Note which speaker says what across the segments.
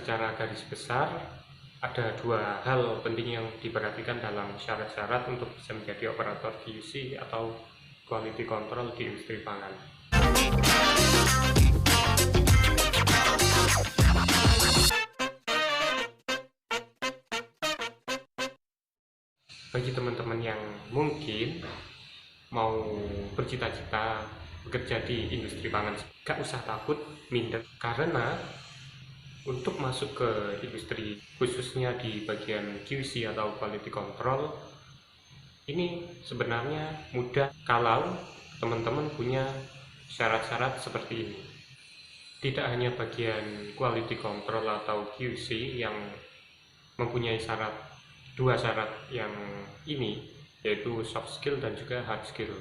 Speaker 1: secara garis besar, ada dua hal penting yang diperhatikan dalam syarat-syarat untuk bisa menjadi operator QC atau quality control di industri pangan. Bagi teman-teman yang mungkin mau bercita-cita bekerja di industri pangan, gak usah takut minder, karena untuk masuk ke industri khususnya di bagian QC atau quality control ini sebenarnya mudah kalau teman-teman punya syarat-syarat seperti ini. Tidak hanya bagian quality control atau QC yang mempunyai dua syarat yang ini, yaitu soft skill dan juga hard skill,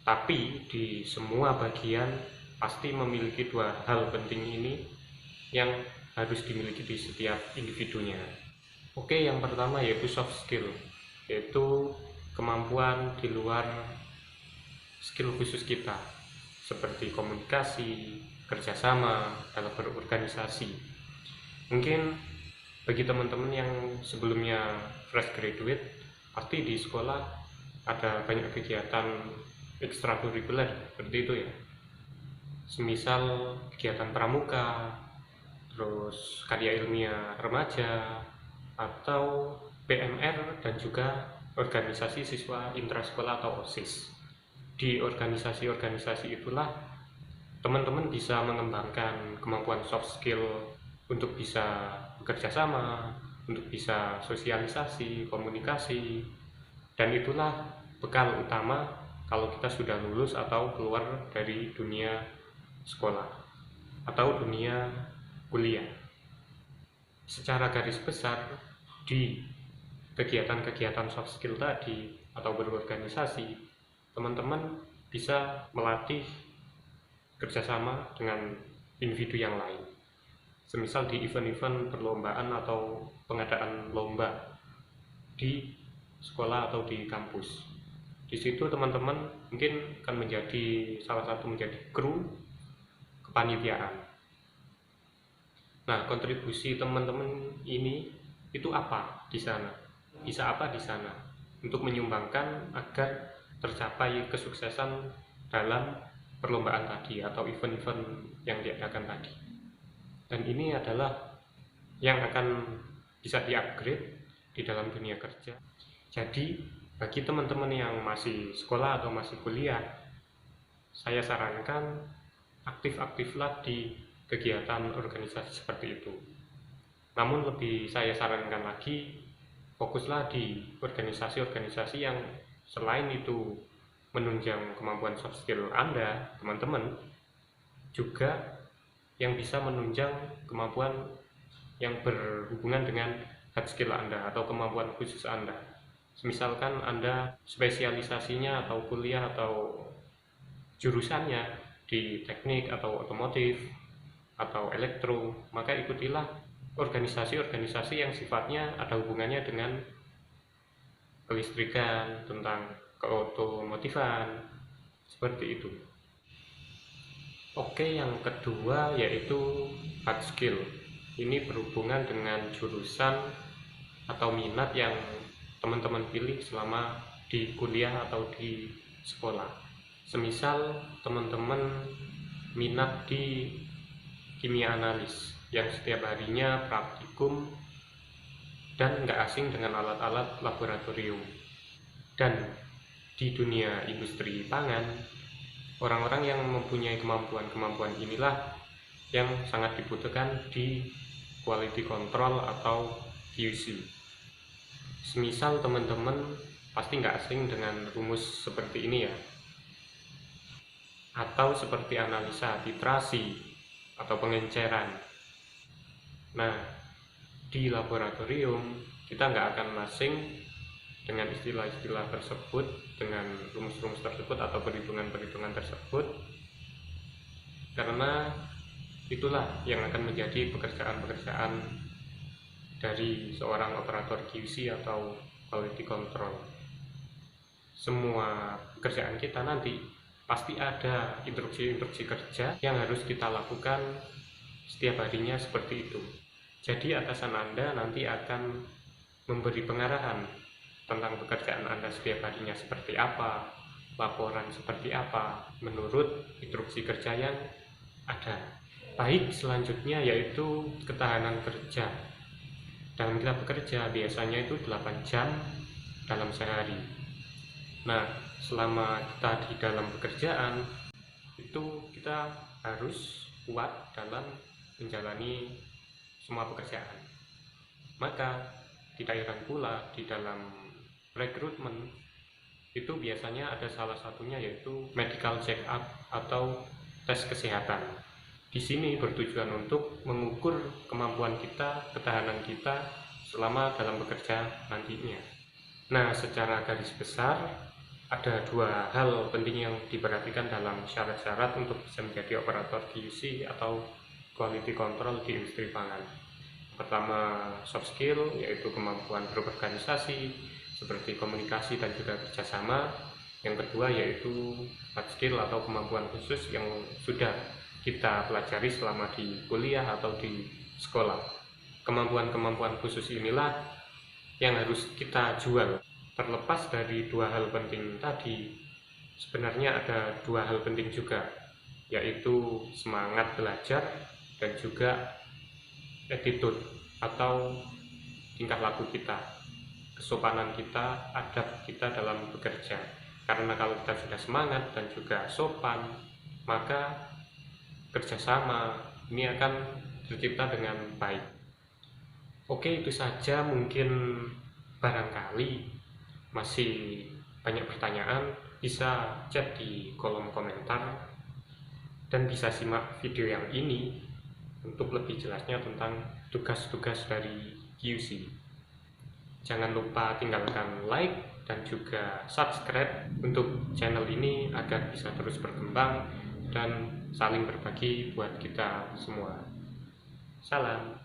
Speaker 1: tapi di semua bagian pasti memiliki dua hal penting ini yang harus dimiliki di setiap individunya. Oke, yang pertama yaitu soft skill, yaitu kemampuan di luar skill khusus kita, seperti komunikasi, kerjasama, dalam berorganisasi. Mungkin bagi teman-teman yang sebelumnya fresh graduate, pasti di sekolah ada banyak kegiatan ekstrakurikuler seperti itu ya, semisal kegiatan pramuka, terus karya ilmiah remaja, atau PMR, dan juga organisasi siswa intrasekolah atau OSIS. Di organisasi-organisasi itulah teman-teman bisa mengembangkan kemampuan soft skill untuk bisa bekerja sama, untuk bisa sosialisasi, komunikasi, dan itulah bekal utama kalau kita sudah lulus atau keluar dari dunia sekolah atau dunia kuliah. Secara garis besar, di kegiatan-kegiatan soft skill tadi atau berorganisasi, teman-teman bisa melatih kerjasama dengan individu yang lain. Semisal di event-event perlombaan atau pengadaan lomba di sekolah atau di kampus. Di situ teman-teman mungkin akan menjadi menjadi kru kepanitiaan. Nah, kontribusi teman-teman ini itu apa di sana? Bisa apa di sana untuk menyumbangkan agar tercapai kesuksesan dalam perlombaan tadi atau event-event yang diadakan tadi. Dan ini adalah yang akan bisa di-upgrade di dalam dunia kerja. Jadi, bagi teman-teman yang masih sekolah atau masih kuliah, saya sarankan aktif-aktiflah di kegiatan organisasi seperti itu. Namun lebih saya sarankan lagi, fokuslah di organisasi-organisasi yang selain itu menunjang kemampuan soft skill Anda, teman-teman, juga yang bisa menunjang kemampuan yang berhubungan dengan hard skill Anda atau kemampuan khusus Anda. Misalkan Anda spesialisasinya atau kuliah atau jurusannya di teknik atau otomotif atau elektro, maka ikutilah organisasi-organisasi yang sifatnya ada hubungannya dengan kelistrikan, tentang keotomotifan, seperti itu. Oke, yang kedua yaitu hard skill. Ini berhubungan dengan jurusan atau minat yang teman-teman pilih selama di kuliah atau di sekolah. Semisal teman-teman minat di kimia analis yang setiap harinya praktikum dan nggak asing dengan alat-alat laboratorium. Dan di dunia industri pangan, orang-orang yang mempunyai kemampuan-kemampuan inilah yang sangat dibutuhkan di quality control atau QC. Semisal teman-teman pasti nggak asing dengan rumus seperti ini ya, atau seperti analisa titrasi atau pengenceran. Nah, di laboratorium kita nggak akan asing dengan istilah-istilah tersebut, dengan rumus-rumus tersebut atau perhitungan-perhitungan tersebut, karena itulah yang akan menjadi pekerjaan-pekerjaan dari seorang operator QC atau quality control. Semua pekerjaan kita nanti pasti ada instruksi-instruksi kerja yang harus kita lakukan setiap harinya seperti itu. Jadi atasan Anda nanti akan memberi pengarahan tentang pekerjaan Anda setiap harinya seperti apa, laporan seperti apa, menurut instruksi kerja yang ada. Baik, selanjutnya yaitu ketahanan kerja. Dalam kita bekerja biasanya itu 8 jam dalam sehari. Nah, selama kita di dalam pekerjaan itu kita harus kuat dalam menjalani semua pekerjaan. Maka tidak heran pula di dalam rekrutmen itu biasanya ada salah satunya yaitu medical check up atau tes kesehatan. Di sini bertujuan untuk mengukur kemampuan kita, ketahanan kita selama dalam bekerja nantinya. Nah, secara garis besar ada dua hal penting yang diperhatikan dalam syarat-syarat untuk bisa menjadi operator QC atau quality control di industri pangan. Pertama, soft skill, yaitu kemampuan berorganisasi seperti komunikasi dan juga kerjasama. Yang kedua yaitu hard skill atau kemampuan khusus yang sudah kita pelajari selama di kuliah atau di sekolah. Kemampuan-kemampuan khusus inilah yang harus kita jual. Terlepas dari dua hal penting tadi, sebenarnya ada dua hal penting juga, yaitu semangat belajar dan juga attitude atau tingkah laku kita, kesopanan kita, adab kita dalam bekerja. Karena kalau kita sudah semangat dan juga sopan, maka kerjasama ini akan tercipta dengan baik. Oke, itu saja. Mungkin barangkali masih banyak pertanyaan, bisa chat di kolom komentar dan bisa simak video yang ini untuk lebih jelasnya tentang tugas-tugas dari QC. Jangan lupa tinggalkan like dan juga subscribe untuk channel ini agar bisa terus berkembang dan saling berbagi buat kita semua. Salam.